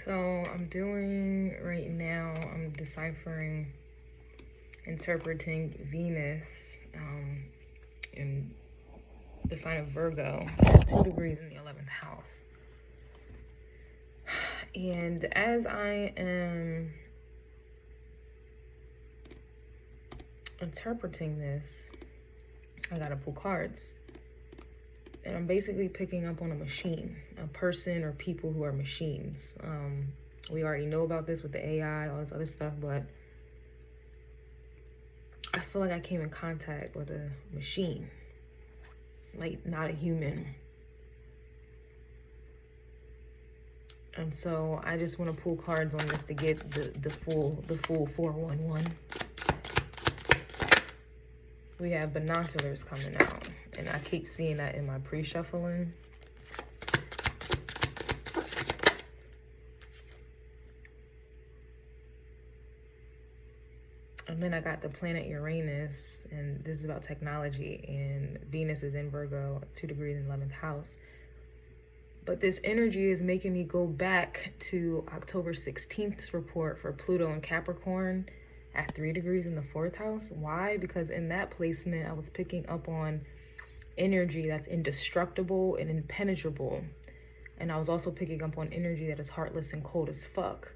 So I'm doing right now, I'm deciphering, interpreting Venus in the sign of Virgo at 2 degrees in the 11th house. And as I am interpreting this, I gotta pull cards. And I'm basically picking up on a machine, a person or people who are machines. We already know about this with the AI, all this other stuff, but I feel like I came in contact with a machine, like not a human. And so I just want to pull cards on this to get the full 411. We have binoculars coming out, and I keep seeing that in my pre-shuffling. And then I got the planet Uranus, and this is about technology, and Venus is in Virgo, 2 degrees in 11th house. But this energy is making me go back to October 16th's report for Pluto and Capricorn at 3 degrees in the 4th house. Why? Because in that placement, I was picking up on energy that's indestructible and impenetrable. And I was also picking up on energy that is heartless and cold as fuck.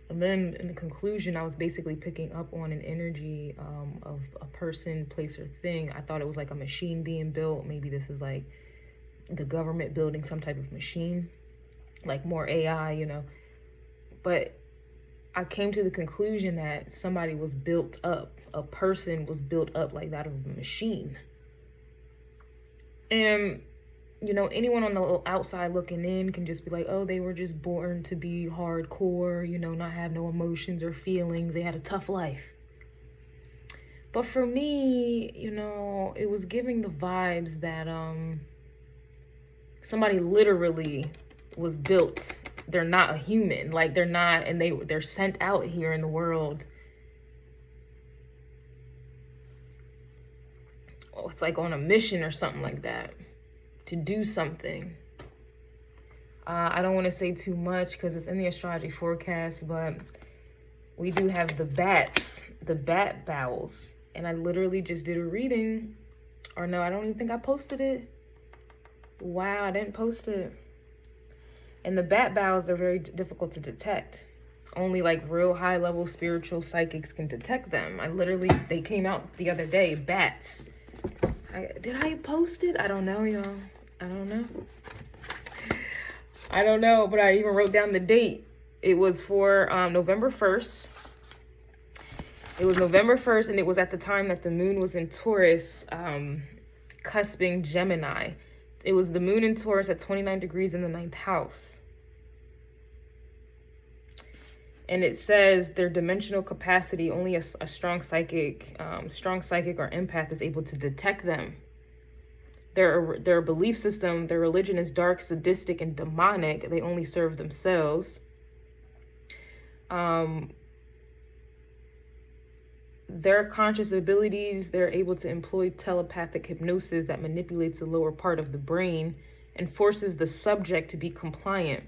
And then in the conclusion, I was basically picking up on an energy of a person, place, or thing. I thought it was like a machine being built. Maybe this is like the government building some type of machine, like more AI, you know. But I came to the conclusion that somebody was built up. A person was built up like that of a machine. And you know, anyone on the outside looking in can just be like, oh, they were just born to be hardcore, you know, not have no emotions or feelings. They had a tough life. But for me, you know, it was giving the vibes that somebody literally was built. They're not a human. Like they're not, and they're sent out here in the world. Oh, it's like on a mission or something like that. To do something. I don't want to say too much because it's in the astrology forecast, but we do have the bats, the bat bowels. And I literally just did a reading. Or no, I don't even think I posted it. Wow, I didn't post it. And the bat bowels, they're very difficult to detect. Only like real high level spiritual psychics can detect them. They came out the other day, bats. Did I post it? I don't know, y'all. I don't know, but I even wrote down the date. It was for November 1st. It was November 1st, and it was at the time that the moon was in Taurus, cusping Gemini. It was the moon in Taurus at 29 degrees in the 9th house. And it says their dimensional capacity, only a strong psychic or empath is able to detect them. Their belief system, their religion is dark, sadistic, and demonic. They only serve themselves. Their conscious abilities, they're able to employ telepathic hypnosis that manipulates the lower part of the brain and forces the subject to be compliant.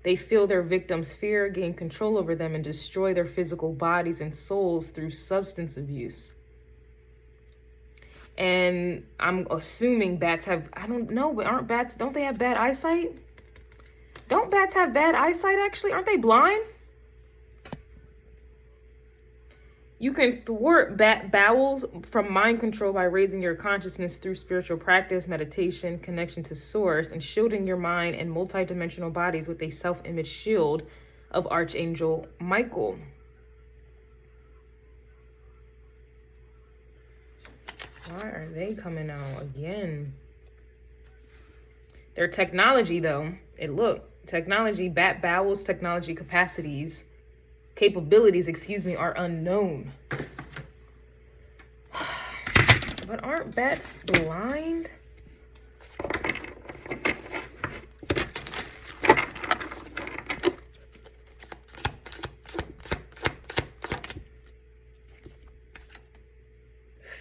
They feel their victims' fear, gain control over them, and destroy their physical bodies and souls through substance abuse. And I'm assuming bats have, I don't know, but don't they have bad eyesight? Don't bats have bad eyesight, actually? Aren't they blind? You can thwart bat bowels from mind control by raising your consciousness through spiritual practice, meditation, connection to source, and shielding your mind and multidimensional bodies with a self-image shield of Archangel Michael. Why are they coming out again? Their technology, though, technology, bat bowels, technology capabilities, are unknown. But aren't bats blind?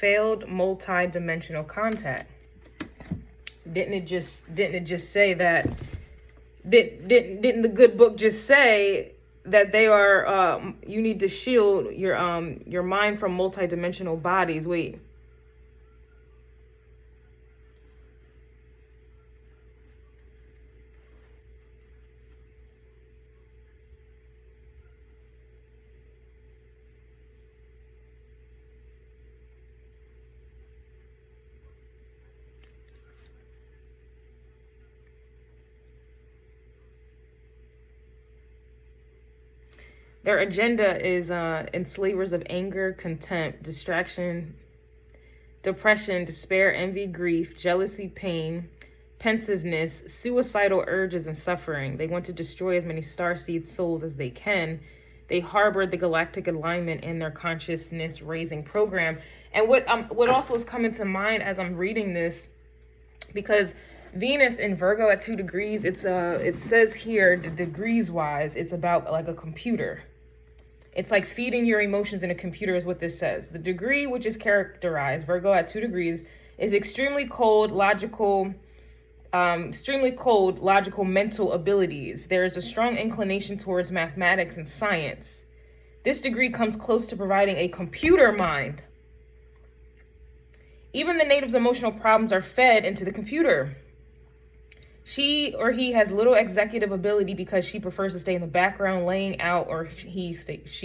Failed multi-dimensional contact. Didn't it just say that Didn't the good book just say that they are, you need to shield your mind from multidimensional bodies? Wait. Their agenda is enslavers of anger, contempt, distraction, depression, despair, envy, grief, jealousy, pain, pensiveness, suicidal urges, and suffering. They want to destroy as many starseed souls as they can. They harbor the galactic alignment in their consciousness raising program. And what also is coming to mind as I'm reading this, because Venus in Virgo at 2 degrees, it says here, the degrees wise, it's about like a computer. It's like feeding your emotions in a computer is what this says. The degree, which is characterized, Virgo at 2 degrees, is extremely cold, logical mental abilities. There is a strong inclination towards mathematics and science. This degree comes close to providing a computer mind. Even the native's emotional problems are fed into the computer. She or he has little executive ability because she prefers to stay in the background laying out, or she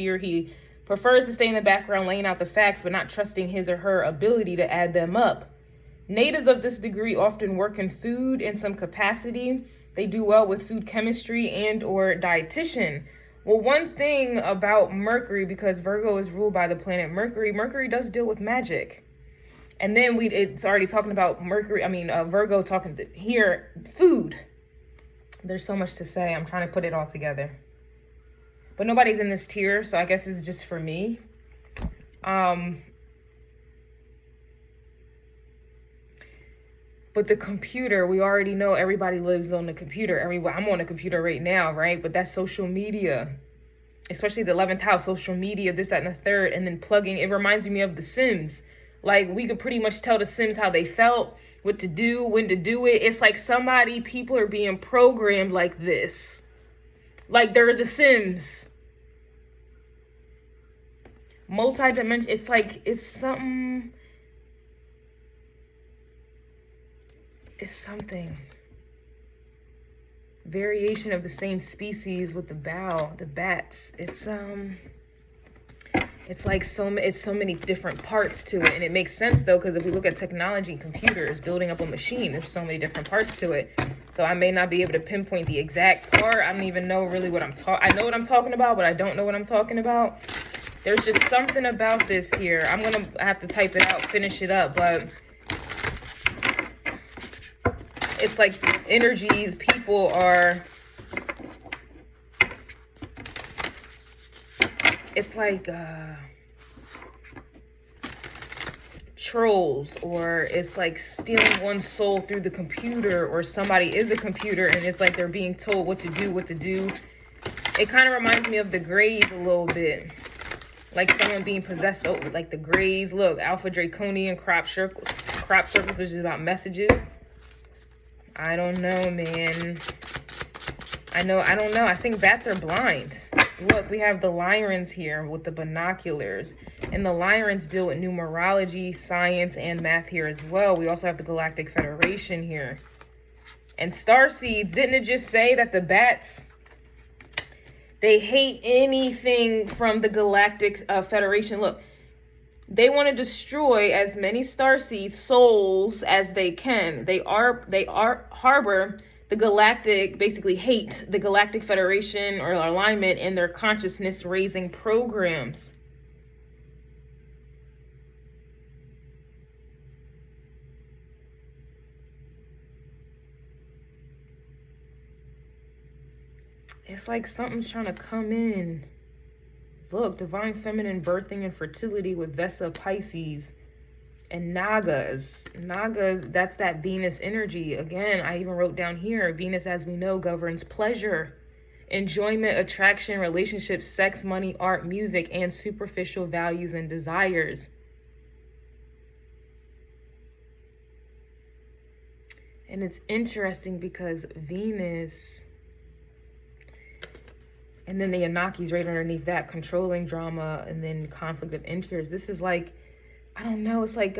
or he prefers to stay in the background laying out the facts, but not trusting his or her ability to add them up. Natives of this degree often work in food in some capacity. They do well with food chemistry and or dietitian. Well, one thing about Mercury, because Virgo is ruled by the planet Mercury, Mercury does deal with magic. And then it's already talking about Virgo talking here, food. There's so much to say. I'm trying to put it all together. But nobody's in this tier, so I guess it's just for me. But the computer, we already know everybody lives on the computer. I'm on a computer right now, right? But that's social media. Especially the 11th house, social media, this, that, and the third. And then plugging, it reminds me of The Sims. Like, we could pretty much tell the Sims how they felt, what to do, when to do it. It's like people are being programmed like this. Like they're the Sims. Multi-dimensional, it's something. Variation of the same species with the bats. It's so many different parts to it. And it makes sense though, because if we look at technology, computers, building up a machine, there's so many different parts to it. So I may not be able to pinpoint the exact part. I don't even know really what I know what I'm talking about, but I don't know what I'm talking about. There's just something about this here. I'm going to have to type it out, finish it up, but it's like energies, people are, it's like trolls, or it's like stealing one's soul through the computer, or somebody is a computer and it's like they're being told what to do. It kind of reminds me of the Greys a little bit. Like someone being possessed, like the Greys. Look, Alpha Draconian crop circles, which is about messages. I don't know, man. I don't know. I think bats are blind. Look, we have the Lyrans here with the binoculars. And the Lyrans deal with numerology, science, and math here as well. We also have the Galactic Federation here. And Starseeds, didn't it just say that the bats, they hate anything from the Galactic Federation? Look, they want to destroy as many Starseed souls as they can. They harbor the galactic, basically hate the Galactic Federation or alignment in their consciousness raising programs. It's like something's trying to come in. Look, divine feminine birthing and fertility with Vesa Pisces. And Nagas, that's that Venus energy. Again, I even wrote down here, Venus, as we know, governs pleasure, enjoyment, attraction, relationships, sex, money, art, music, and superficial values and desires. And it's interesting because Venus And then the Anaki's right underneath that, controlling drama, and then conflict of interest. This is like, I don't know, it's like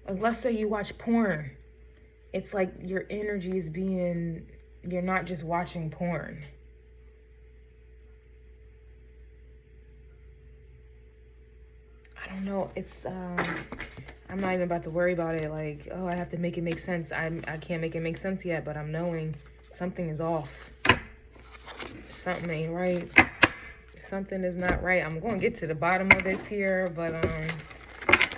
let's say you watch porn. It's like your energy is being, you're not just watching porn. I don't know, it's, I'm not even about to worry about it. Like, oh, I have to make it make sense. I can't make it make sense yet, but I'm knowing something is off. Something ain't right. Something is not right. I'm going to get to the bottom of this here, but,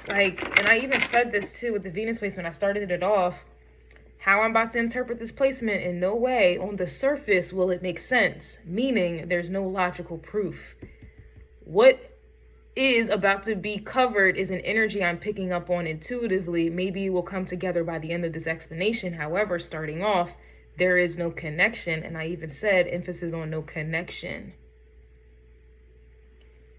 like, and I even said this too with the Venus placement. I started it off. How I'm about to interpret this placement, in no way on the surface will it make sense. Meaning there's no logical proof. What is about to be covered is an energy I'm picking up on intuitively. Maybe it will come together by the end of this explanation. However, starting off, there is no connection. And I even said emphasis on no connection.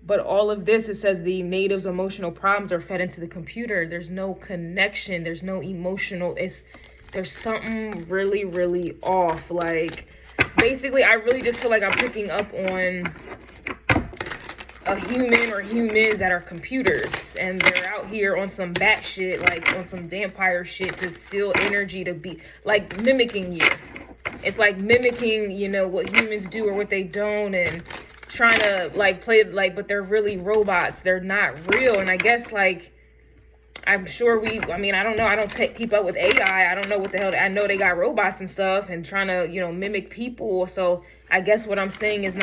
But all of this, it says the natives' emotional problems are fed into the computer. There's no connection. There's no emotional. There's something really, really off. Like, basically, I really just feel like I'm picking up on a human or humans that are computers. And they're out here on some bat shit, like on some vampire shit to steal energy, to be, like, mimicking you. It's like mimicking, you know, what humans do or what they don't, and trying to like play it like, but they're really robots. They're not real. And I guess like, I'm sure I mean, I don't know. I don't keep up with AI. I don't know what the hell. I know they got robots and stuff and trying to, you know, mimic people. So I guess what I'm saying is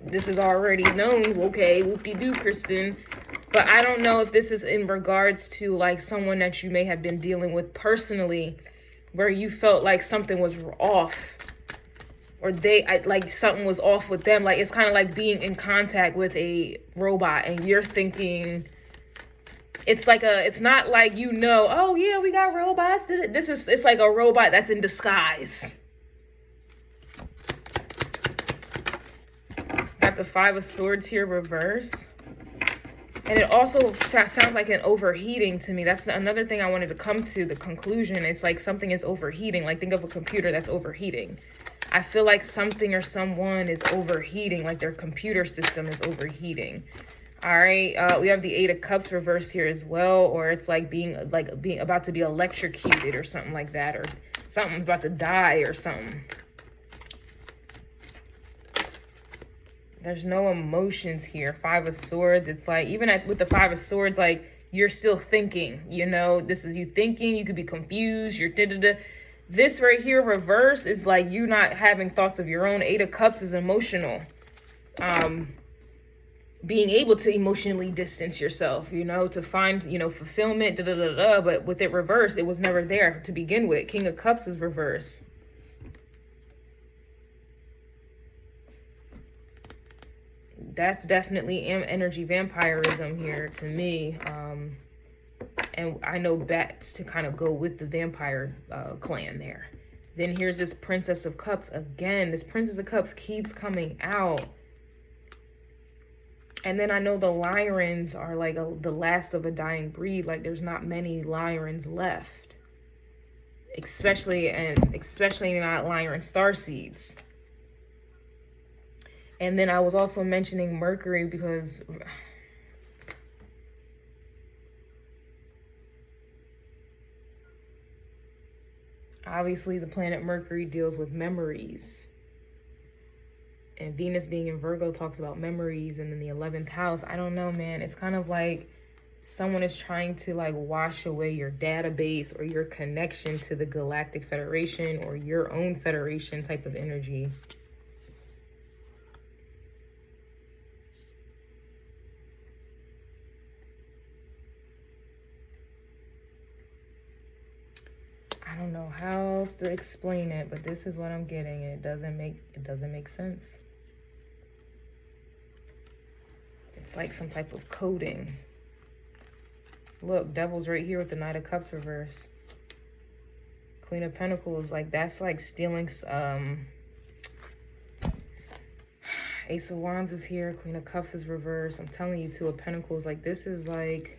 this is already known. Okay, whoop-de-doo, Kristen. But I don't know if this is in regards to like someone that you may have been dealing with personally, where you felt like something was off. Or like something was off with them. Like, it's kind of like being in contact with a robot and you're thinking, it's not like, you know, oh yeah, we got robots. It's like a robot that's in disguise. Got the Five of Swords here reverse. And it also sounds like an overheating to me. That's another thing I wanted to come to, the conclusion. It's like something is overheating. Like, think of a computer that's overheating. I feel like something or someone is overheating, like their computer system is overheating. All right, we have the Eight of Cups reversed here as well, or it's like being about to be electrocuted or something like that, or something's about to die or something. There's no emotions here. Five of Swords. It's like, even with the Five of Swords, like, you're still thinking, you know, this is you thinking, you could be confused, you're da-da-da. This right here, reverse, is like you not having thoughts of your own. Eight of Cups is emotional. Being able to emotionally distance yourself, you know, to find, you know, fulfillment, da-da-da-da. But with it reversed, it was never there to begin with. King of Cups is reverse. That's definitely energy vampirism here to me. And I know bats to kind of go with the vampire clan there. Then here's this Princess of Cups again. This Princess of Cups keeps coming out. And then I know the Lyrans are like the last of a dying breed. Like, there's not many Lyrans left. Especially not Lyran Starseeds. And then I was also mentioning Mercury because obviously the planet Mercury deals with memories. And Venus being in Virgo talks about memories. And then the 11th house, I don't know, man. It's kind of like someone is trying to like wash away your database or your connection to the Galactic Federation or your own federation type of energy. I don't know how else to explain it, but this is what I'm getting. It doesn't make sense. It's like some type of coding. Look, Devil's right here with the Knight of Cups reverse. Queen of Pentacles, like that's like stealing. Ace of Wands is here. Queen of Cups is reversed. I'm telling you, Two of Pentacles, like this is like,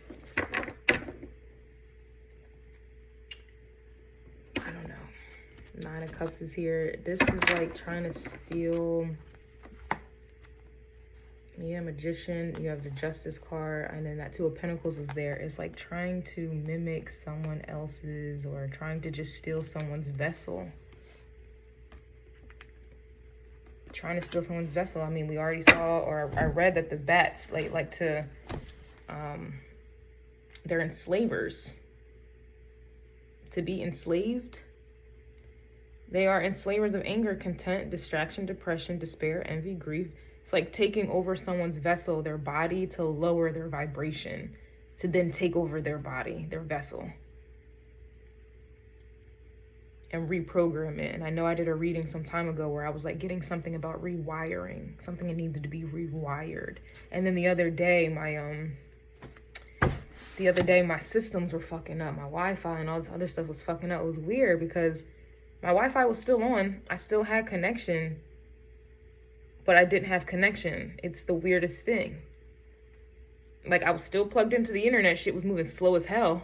Nine of Cups is here. This is like trying to steal. Yeah, Magician. You have the Justice card, and then that Two of Pentacles is there. It's like trying to mimic someone else's, or trying to just steal someone's vessel. Trying to steal someone's vessel. I mean, we already saw, or I read that the bats like to, they're enslavers. To be enslaved. They are enslavers of anger, content, distraction, depression, despair, envy, grief. It's like taking over someone's vessel, their body, to lower their vibration, to then take over their body, their vessel, and reprogram it. And I know I did a reading some time ago where I was like getting something about rewiring, something that needed to be rewired. And then the other day, my systems were fucking up. My Wi-Fi and all this other stuff was fucking up. It was weird because my Wi-Fi was still on. I still had connection, but I didn't have connection. It's the weirdest thing. Like, I was still plugged into the internet. Shit was moving slow as hell.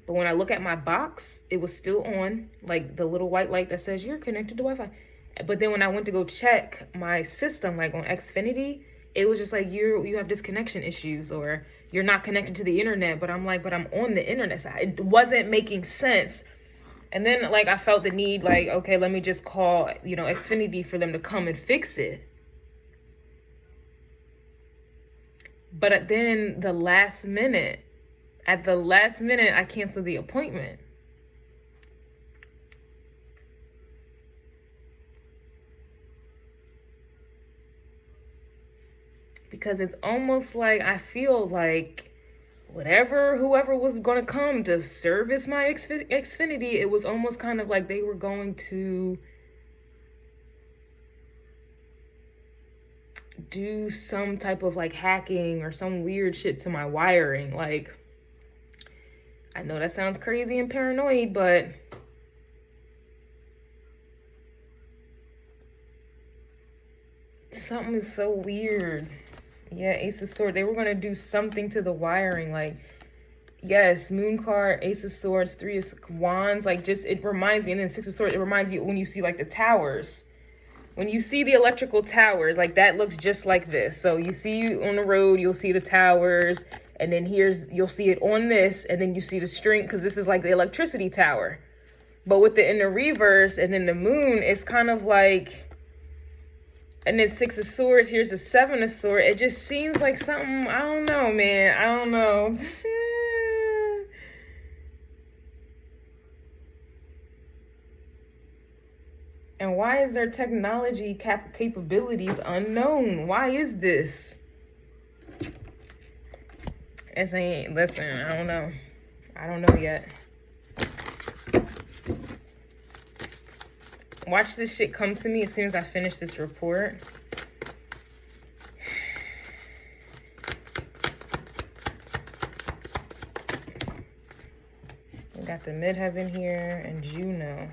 But when I look at my box, it was still on. Like, the little white light that says, you're connected to Wi-Fi. But then when I went to go check my system, like on Xfinity, it was just like, you have disconnection issues, or you're not connected to the internet. But I'm like, but I'm on the internet. So it wasn't making sense. And then, like, I felt the need, like, okay, let me just call, Xfinity for them to come and fix it. But then at the last minute, I canceled the appointment. Because it's almost like, I feel like whoever was going to come to service my Xfinity, it was almost kind of like they were going to do some type of like hacking or some weird shit to my wiring. Like, I know that sounds crazy and paranoid, but something is so weird. Yeah, Ace of Swords. They were going to do something to the wiring. Like, yes, Moon card, Ace of Swords, Three of Wands. Like, just, it reminds me. And then Six of Swords, it reminds you when you see, like, the towers. When you see the electrical towers, like, that looks just like this. So you see on the road, you'll see the towers. And then you'll see it on this. And then you see the string, because this is like the electricity tower. But with in the reverse, and then the moon, it's kind of like... And then Six of Swords, here's the Seven of Swords. It just seems like something, I don't know, man. I don't know. And why is their technology capabilities unknown? Why is this? Listen, I don't know. I don't know yet. Watch this shit come to me as soon as I finish this report. We got the Midheaven here and Juno.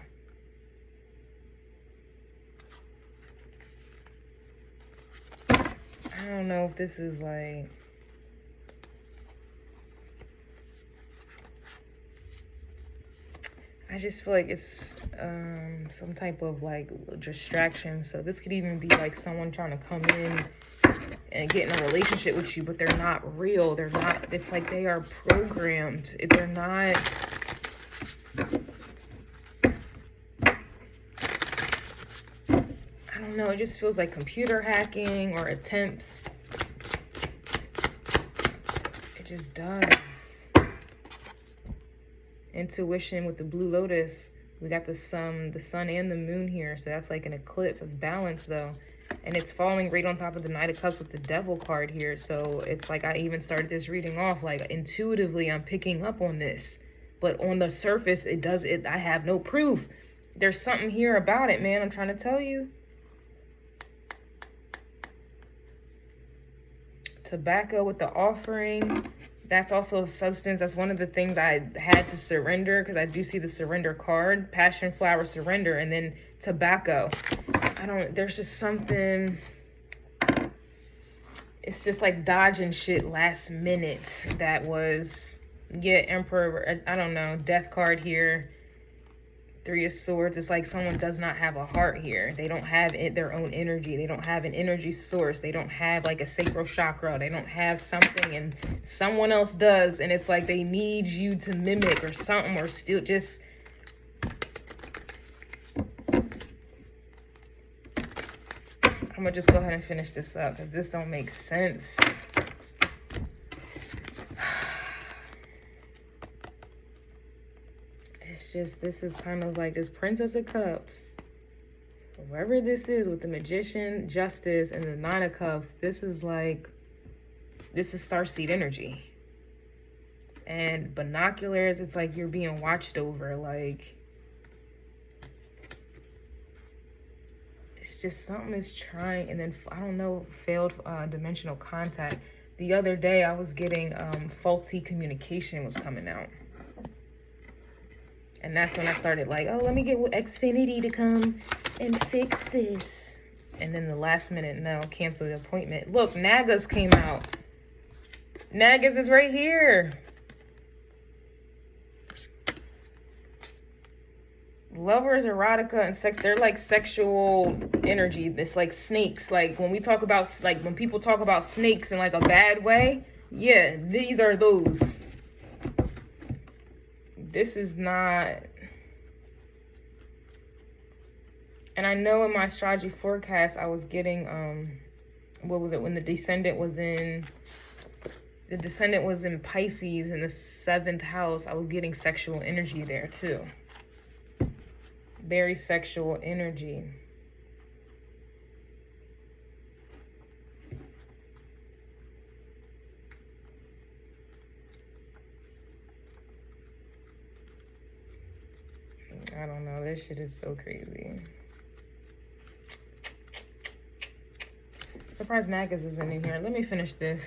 I don't know if this is like... I just feel like it's some type of like distraction. So this could even be like someone trying to come in and get in a relationship with you, but they're not real. They're not, it's like they are programmed. They're not... I don't know, it just feels like computer hacking or attempts. It just does. Intuition with the Blue Lotus. We got the sun and the moon here. So that's like an eclipse. It's balanced though. And it's falling right on top of the Knight of Cups with the Devil card here. So it's like I even started this reading off like intuitively I'm picking up on this. But on the surface, I have no proof. There's something here about it, man. I'm trying to tell you. Tobacco with the Offering. That's also a substance. That's one of the things I had to surrender, because I do see the surrender card. Passion Flower, surrender, and then tobacco. There's just something. It's just like dodging shit last minute. That was, yeah, Emperor, I don't know, Death card here. Three of Swords. It's like someone does not have a heart here. They don't have their own energy. They don't have an energy source. They don't have like a sacral chakra. They don't have something, and someone else does. And it's like they need you to mimic or something, or still just... I'm gonna just go ahead and finish this up because this don't make sense. It's just, this is kind of like this Princess of Cups. Whoever this is with the Magician, Justice, and the Nine of Cups, this is like, this is starseed energy. And binoculars, it's like you're being watched over. Like, it's just something is trying. And then, I don't know, failed dimensional contact. The other day, I was getting faulty communication was coming out. And that's when I started like, oh, let me get Xfinity to come and fix this. And then the last minute, no, cancel the appointment. Look, Nagas came out. Nagas is right here. Lovers, erotica, and sex, they're like sexual energy. It's like snakes. Like when we talk about, like when people talk about snakes in like a bad way, yeah, these are those. This is not... And I know in my astrology forecast, I was getting, what was it? When the descendant was in Pisces in the 7th house, I was getting sexual energy there too. Very sexual energy. I don't know. This shit is so crazy. Surprised Nagas isn't in here. Let me finish this.